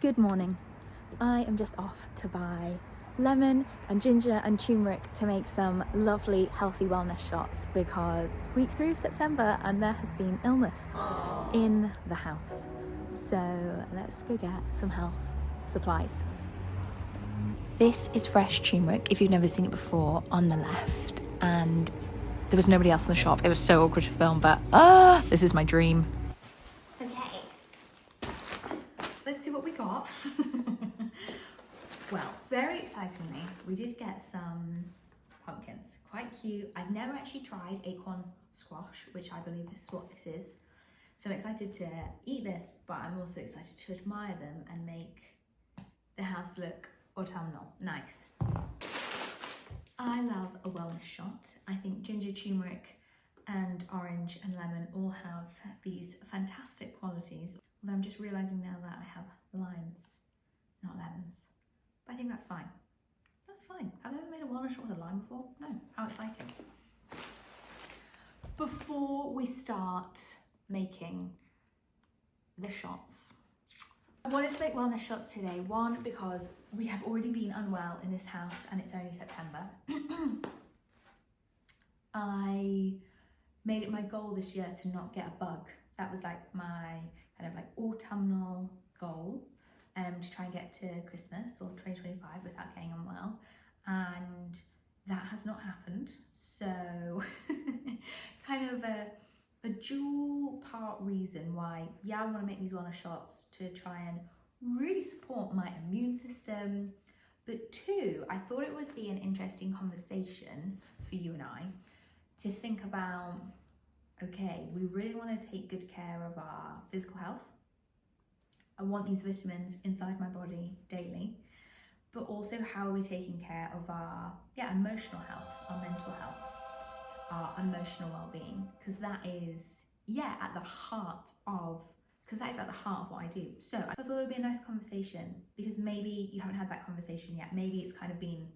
Good morning. I am just off to buy lemon and ginger and turmeric to make some lovely healthy wellness shots because it's week 3 of September and there has been illness in the house. So let's go get some health supplies. This is fresh turmeric, if you've never seen it before, on the left, and there was nobody else in the shop. It was so awkward to film, but this is my dream. Okay, let's see what we got. Well, very excitingly, we did get some pumpkins. Quite cute. I've never actually tried acorn squash, which I believe this is what this is. So I'm excited to eat this, but I'm also excited to admire them and make the house look autumnal. Nice. I love a wellness shot. I think ginger, turmeric, and orange and lemon all have these fantastic qualities. Although I'm just realizing now that I have limes, not lemons. But I think that's fine. That's fine. Have I ever made a wellness shot with a lime before? No. How exciting. Before we start making the shots, I wanted to make wellness shots today. One, because we have already been unwell in this house and it's only September. I made it my goal this year to not get a bug. That was like my kind of like autumnal goal. To try and get to Christmas or 2025 without getting unwell, and that has not happened. So kind of a dual part reason why, yeah, I want to make these wellness shots to try and really support my immune system, but two, I thought it would be an interesting conversation for you and I to think about, okay, we really want to take good care of our physical health. I want these vitamins inside my body daily, but also how are we taking care of our emotional health, our mental health, our emotional well-being, because that is at the heart of what I do. So I thought it would be a nice conversation, because maybe you haven't had that conversation yet. Maybe it's kind of been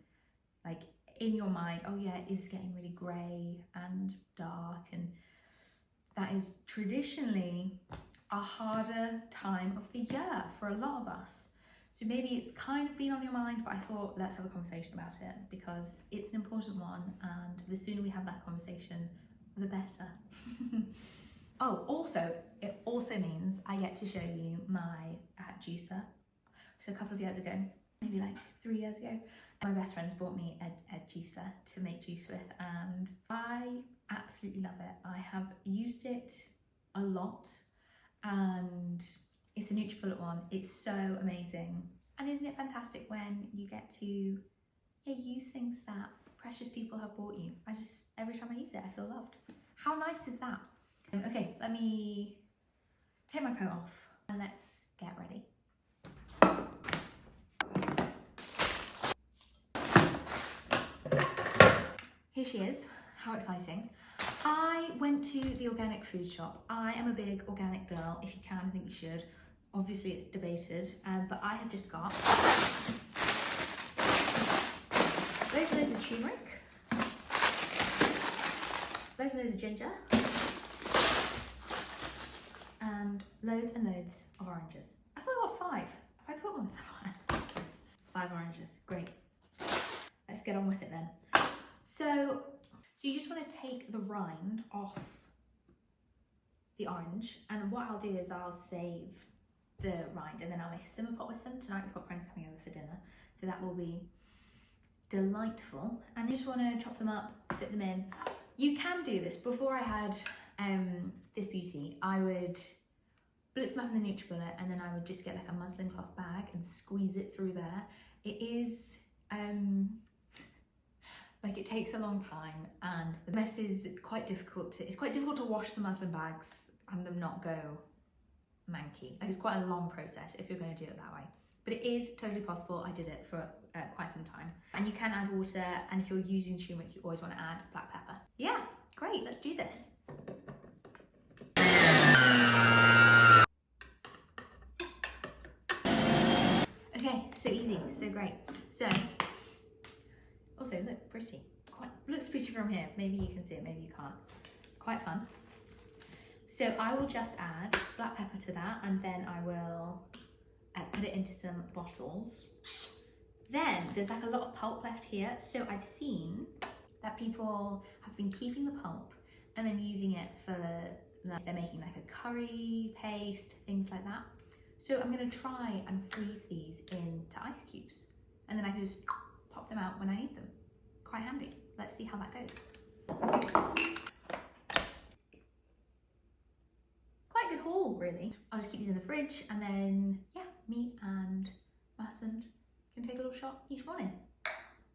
like in your mind, oh yeah, it is getting really grey and dark, and that is traditionally a harder time of the year for a lot of us. So maybe it's kind of been on your mind, but I thought let's have a conversation about it because it's an important one, and the sooner we have that conversation, the better. Oh, also, it also means I get to show you my juicer. So a couple of years ago, maybe like 3 years ago, my best friends bought me a juicer to make juice with, and I absolutely love it. I have used it a lot, and it's a NutriBullet one. It's so amazing. And isn't it fantastic when you get to use things that precious people have bought you? Every time I use it, I feel loved. How nice is that? Okay, let me take my coat off and let's get ready. Here she is. How exciting. I went to the organic food shop. I am a big organic girl. If you can, I think you should. Obviously it's debated, but I have just got loads of turmeric, loads of ginger, and loads of oranges. I thought I got 5. Have I put one somewhere? 5 oranges, great. Let's get on with it then. So you just want to take the rind off the orange, and what I'll do is I'll save the rind and then I'll make a simmer pot with them. Tonight we've got friends coming over for dinner, so that will be delightful. And you just want to chop them up, fit them in. You can do this. Before I had this beauty, I would blitz them up in the NutriBullet, and then I would just get like a muslin cloth bag and squeeze it through there. It is like it takes a long time, and the mess is quite difficult to wash the muslin bags and them not go manky. Like it's quite a long process if you're going to do it that way, but it is totally possible. I did it for quite some time. And you can add water, and if you're using turmeric, you always want to add black pepper. Yeah, great, let's do this. Okay, so easy, so great. So also look pretty. Looks pretty from here. Maybe you can see it, maybe you can't. Quite fun. So I will just add black pepper to that, and then I will put it into some bottles. Then there's like a lot of pulp left here. So I've seen that people have been keeping the pulp and then using it for, like, they're making like a curry paste, things like that. So I'm gonna try and freeze these into ice cubes, and then I can just pop them out when I need them. Quite handy. Let's see how that goes. Quite a good haul, really. I'll just keep these in the fridge, and then, yeah, me and my husband can take a little shot each morning.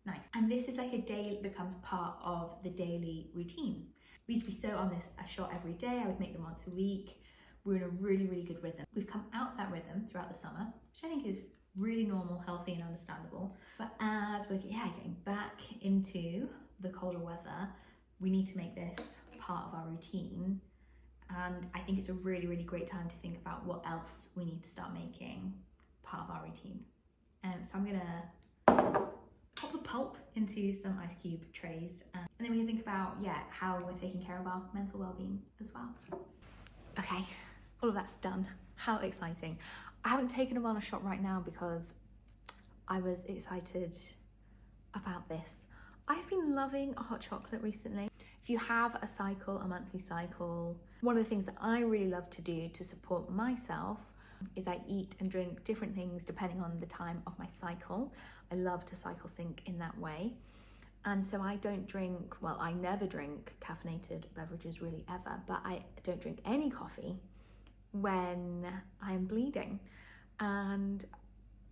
Nice. And this is like a day that becomes part of the daily routine. We used to be so on this, a shot every day. I would make them once a week. We're in a really, really good rhythm. We've come out of that rhythm throughout the summer, which I think is really normal, healthy and understandable. But as we're getting back into the colder weather, we need to make this part of our routine. And I think it's a really, really great time to think about what else we need to start making part of our routine. So I'm gonna pop the pulp into some ice cube trays, and then we can think about, how we're taking care of our mental well-being as well. Okay, all of that's done. How exciting. I haven't taken a wellness shot right now because I was excited about this. I've been loving a hot chocolate recently. If you have a cycle, a monthly cycle, one of the things that I really love to do to support myself is I eat and drink different things depending on the time of my cycle. I love to cycle sync in that way. And so I don't drink, well, I never drink caffeinated beverages really ever, but I don't drink any coffee when I'm bleeding. And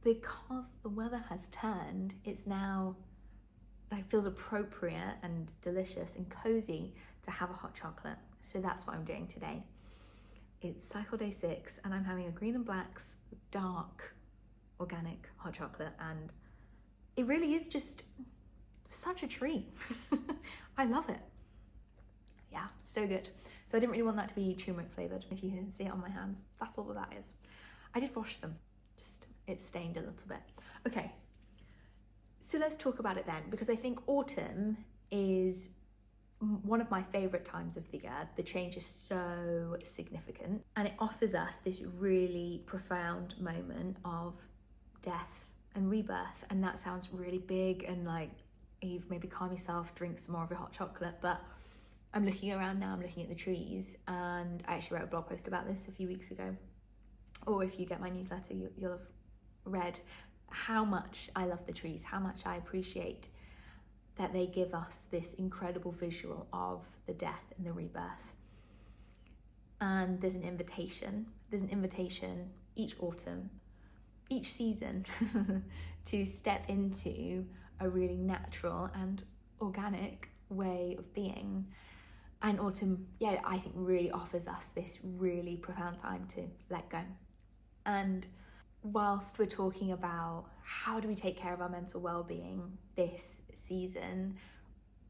because the weather has turned, it's now, it feels appropriate and delicious and cozy to have a hot chocolate. So that's what I'm doing today. It's cycle day 6 and I'm having a green and black's dark organic hot chocolate, and it really is just such a treat. I love it. Yeah, so good. So I didn't really want that to be turmeric flavored. If you can see it on my hands, that's all that is. I did wash them, just it's stained a little bit. Okay, so let's talk about it then, because I think autumn is one of my favorite times of the year. The change is so significant and it offers us this really profound moment of death and rebirth. And that sounds really big and like, Eve, maybe calm yourself, drink some more of your hot chocolate. But I'm looking around now, I'm looking at the trees, and I actually wrote a blog post about this a few weeks ago. Or if you get my newsletter, you'll have read how much I love the trees, how much I appreciate that they give us this incredible visual of the death and the rebirth. And there's an invitation each autumn, each season to step into a really natural and organic way of being. And autumn, I think really offers us this really profound time to let go. And whilst we're talking about how do we take care of our mental well-being this season,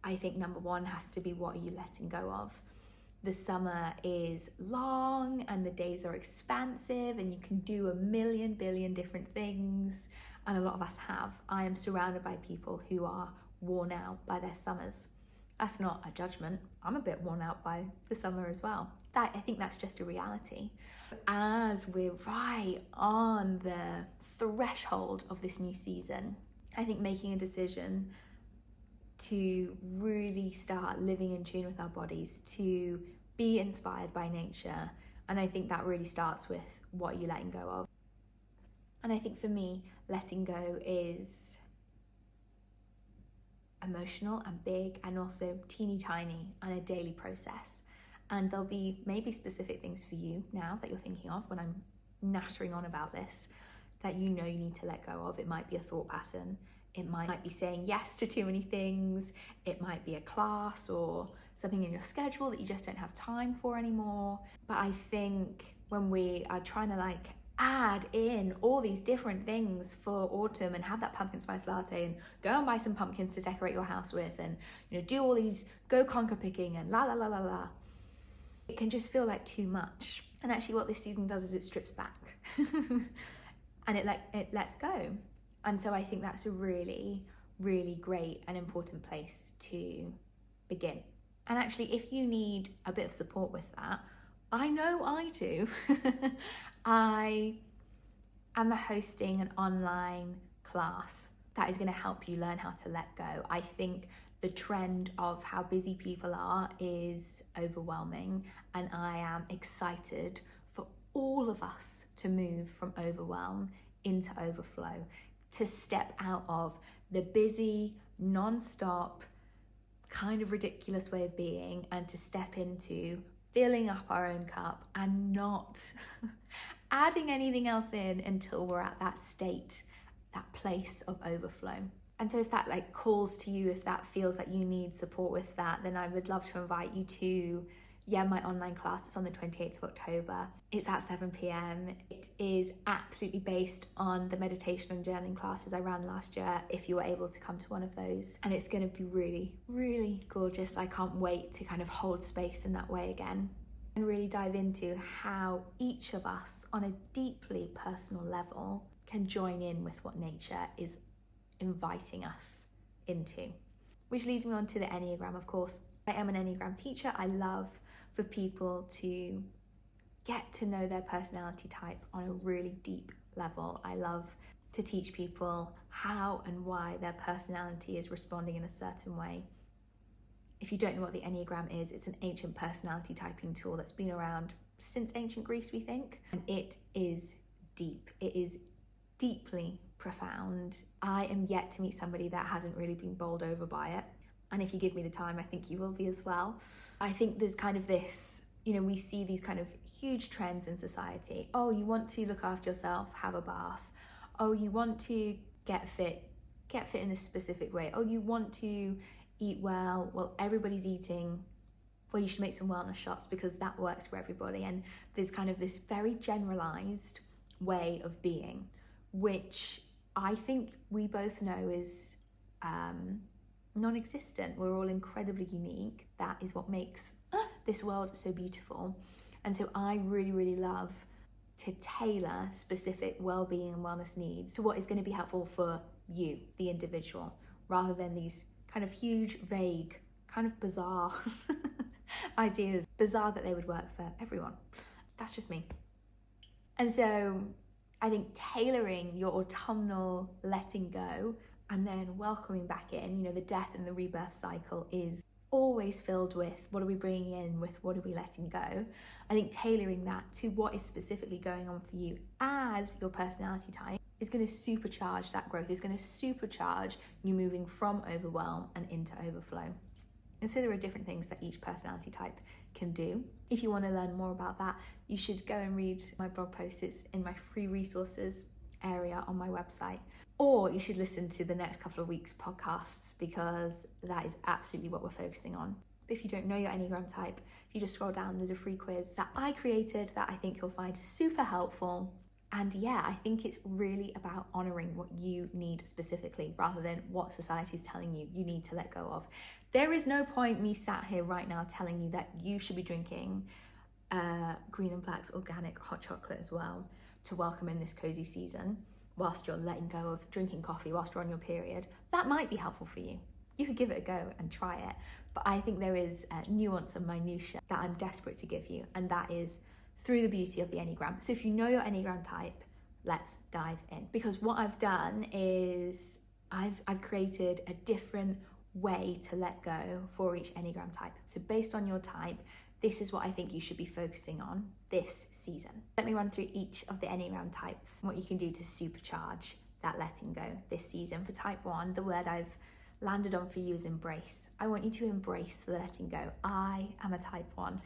I think number one has to be, what are you letting go of? The summer is long and the days are expansive and you can do a million billion different things, and a lot of us have. I am surrounded by people who are worn out by their summers. That's not a judgment. I'm a bit worn out by the summer as well. I think that's just a reality. As we're right on the threshold of this new season, I think making a decision to really start living in tune with our bodies, to be inspired by nature. And I think that really starts with, what are you letting go of? And I think for me, letting go is emotional and big and also teeny tiny and a daily process. And there'll be maybe specific things for you now that you're thinking of when I'm nattering on about this, that you know you need to let go of. It might be a thought pattern. It might be saying yes to too many things. It might be a class or something in your schedule that you just don't have time for anymore. But I think when we are trying to add in all these different things for autumn and have that pumpkin spice latte and go and buy some pumpkins to decorate your house with, and do all these go conker picking and la la la la la, it can just feel like too much. And actually what this season does is it strips back and it lets go. And so I think that's a really, really great and important place to begin. And actually, if you need a bit of support with that, I know I do. I and the hosting an online class that is going to help you learn how to let go. I think the trend of how busy people are is overwhelming, and I am excited for all of us to move from overwhelm into overflow, to step out of the busy, non-stop, kind of ridiculous way of being, and to step into filling up our own cup and not adding anything else in until we're at that state, that place of overflow. And so if that like calls to you, if that feels like you need support with that, then I would love to invite you to my online class. It's on the 28th of October. It's at 7 p.m. It is absolutely based on the meditation and journaling classes I ran last year, if you were able to come to one of those. And it's going to be really, really gorgeous. I can't wait to kind of hold space in that way again and really dive into how each of us on a deeply personal level can join in with what nature is inviting us into. Which leads me on to the Enneagram, of course. I am an Enneagram teacher. I love for people to get to know their personality type on a really deep level. I love to teach people how and why their personality is responding in a certain way. If you don't know what the Enneagram is, it's an ancient personality typing tool that's been around since ancient Greece, we think. And it is deep. It is deeply profound. I am yet to meet somebody that hasn't really been bowled over by it. And if you give me the time, I think you will be as well. I think there's kind of this, we see these kind of huge trends in society. Oh, you want to look after yourself, have a bath. Oh, you want to get fit in a specific way. Oh, you want to eat well, everybody's eating. Well, you should make some wellness shots because that works for everybody. And there's kind of this very generalized way of being, which I think we both know is non-existent. We're all incredibly unique. That is what makes this world so beautiful. And so I really, really love to tailor specific well-being and wellness needs to what is going to be helpful for you, the individual, rather than these kind of huge, vague, kind of bizarre ideas. Bizarre that they would work for everyone. That's just me. And so I think tailoring your autumnal letting go and then welcoming back in, the death and the rebirth cycle is always filled with what are we bringing in, with what are we letting go. I think tailoring that to what is specifically going on for you as your personality type is going to supercharge that growth, is going to supercharge you moving from overwhelm and into overflow. And so there are different things that each personality type can do. If you want to learn more about that, you should go and read my blog post. It's in my free resources area on my website. Or you should listen to the next couple of weeks' podcasts, because that is absolutely what we're focusing on. But if you don't know your Enneagram type, if you just scroll down, there's a free quiz that I created that I think you'll find super helpful. And I think it's really about honoring what you need specifically, rather than what society is telling you need to let go of. There is no point me sat here right now telling you that you should be drinking Green and Black's organic hot chocolate as well to welcome in this cozy season, whilst you're letting go of drinking coffee whilst you're on your period. That might be helpful for you. You could give it a go and try it. But I think there is nuance and minutiae that I'm desperate to give you, and that is through the beauty of the Enneagram. So if you know your Enneagram type, let's dive in. Because what I've done is I've created a different way to let go for each Enneagram type. So based on your type, this is what I think you should be focusing on this season. Let me run through each of the Enneagram types, what you can do to supercharge that letting go this season. For type 1, the word I've landed on for you is embrace. I want you to embrace the letting go. I am a type 1.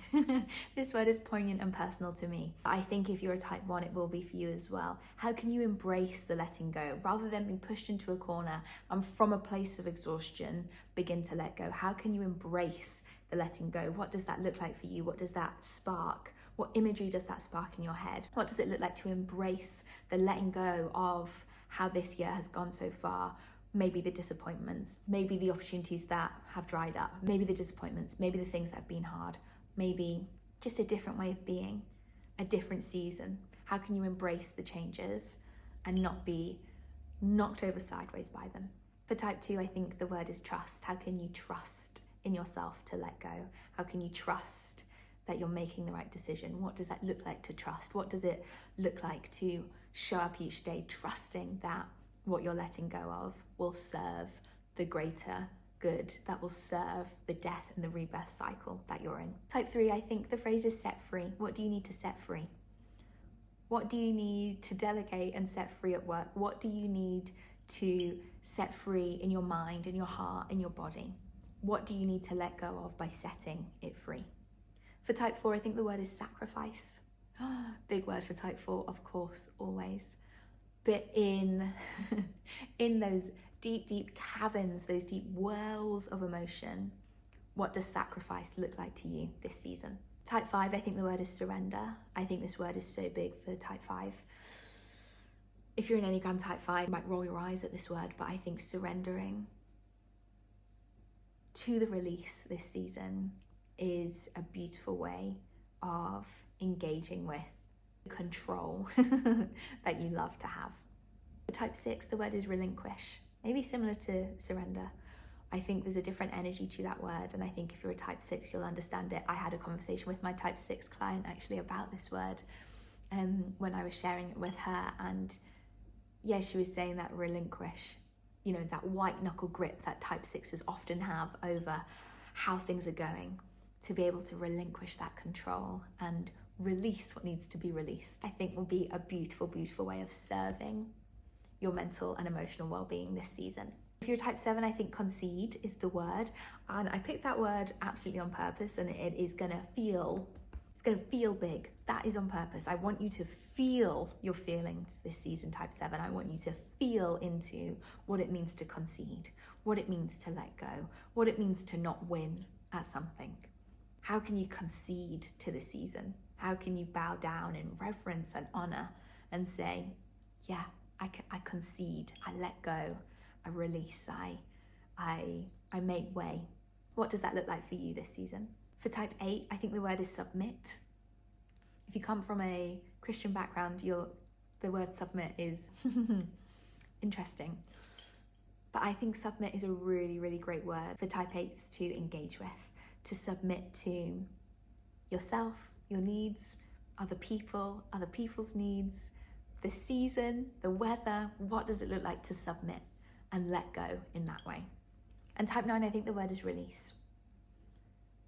This word is poignant and personal to me. I think if you're a type 1, it will be for you as well. How can you embrace the letting go rather than being pushed into a corner and from a place of exhaustion begin to let go? How can you embrace the letting go? What does that look like for you? What does that spark? What imagery does that spark in your head? What does it look like to embrace the letting go of how this year has gone so far? Maybe the disappointments, maybe the opportunities that have dried up, maybe the disappointments, maybe the things that have been hard, maybe just a different way of being, a different season. How can you embrace the changes and not be knocked over sideways by them? For type 2, I think the word is trust. How can you trust in yourself to let go? How can you trust that you're making the right decision? What does that look like to trust? What does it look like to show up each day trusting that what you're letting go of will serve the greater good, that will serve the death and the rebirth cycle that you're in. Type 3, I think the phrase is set free. What do you need to set free? What do you need to delegate and set free at work? What do you need to set free in your mind, in your heart, in your body? What do you need to let go of by setting it free? For type 4, I think the word is sacrifice. Big word for type 4, of course, always. But in those deep caverns, those deep wells of emotion, what does sacrifice look like to you this season? Type 5, I think the word is surrender. I think this word is so big for type 5. If you're an Enneagram type 5, you might roll your eyes at this word, but I think surrendering to the release this season is a beautiful way of engaging with the control that you love to have. For type 6, the word is relinquish. Maybe similar to surrender. I think there's a different energy to that word, and I think if you're a type 6, you'll understand it. I had a conversation with my type 6 client actually about this word when I was sharing it with her, and yeah, she was saying that relinquish, you know, that white knuckle grip that type 6s often have over how things are going, to be able to relinquish that control and release what needs to be released, I think will be a beautiful, beautiful way of serving your mental and emotional well-being this season. If you're type 7, I think concede is the word, and I picked that word absolutely on purpose, and it is gonna feel, it's gonna feel big. That is on purpose. I want you to feel your feelings this season, type 7. I want you to feel into what it means to concede, what it means to let go, what it means to not win at something. How can you concede to the season? How can you bow down in reverence and honor and say, yeah, I concede, I let go, I release, I make way. What does that look like for you this season? For type 8, I think the word is submit. If you come from a Christian background, the word submit is interesting. But I think submit is a really, really great word for type 8s to engage with, to submit to yourself, your needs, other people, other people's needs, the season, the weather. What does it look like to submit and let go in that way? And type 9, I think the word is release.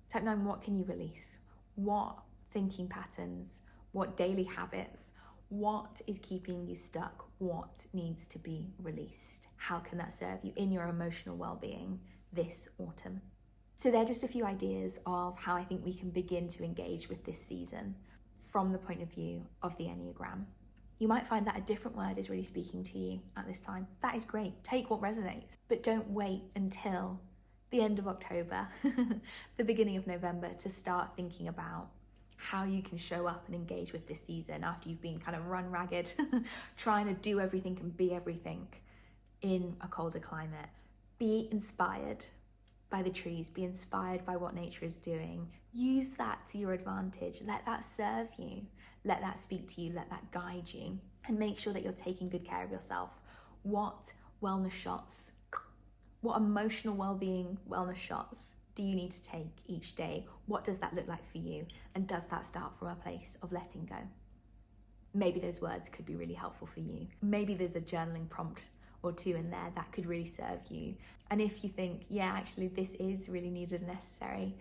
Type 9, what can you release? What thinking patterns, what daily habits, what is keeping you stuck? What needs to be released? How can that serve you in your emotional well-being this autumn? So they're just a few ideas of how I think we can begin to engage with this season from the point of view of the Enneagram. You might find that a different word is really speaking to you at this time. That is great. Take what resonates, but don't wait until the end of October, the beginning of November, to start thinking about how you can show up and engage with this season after you've been kind of run ragged, trying to do everything and be everything in a colder climate. Be inspired by the trees, be inspired by what nature is doing. Use that to your advantage. Let that serve you. Let that speak to you. Let that guide you. And make sure that you're taking good care of yourself. What wellness shots, what emotional well-being wellness shots do you need to take each day? What does that look like for you? And does that start from a place of letting go? Maybe those words could be really helpful for you. Maybe there's a journaling prompt or two in there that could really serve you. And if you think, yeah, actually this is really needed and necessary,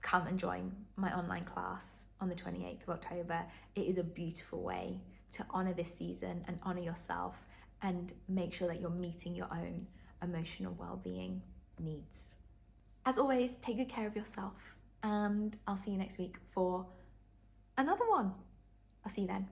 come and join my online class on the 28th of October. It is a beautiful way to honor this season and honor yourself and make sure that you're meeting your own emotional well-being needs. As always, take good care of yourself, and I'll see you next week for another one. I'll see you then.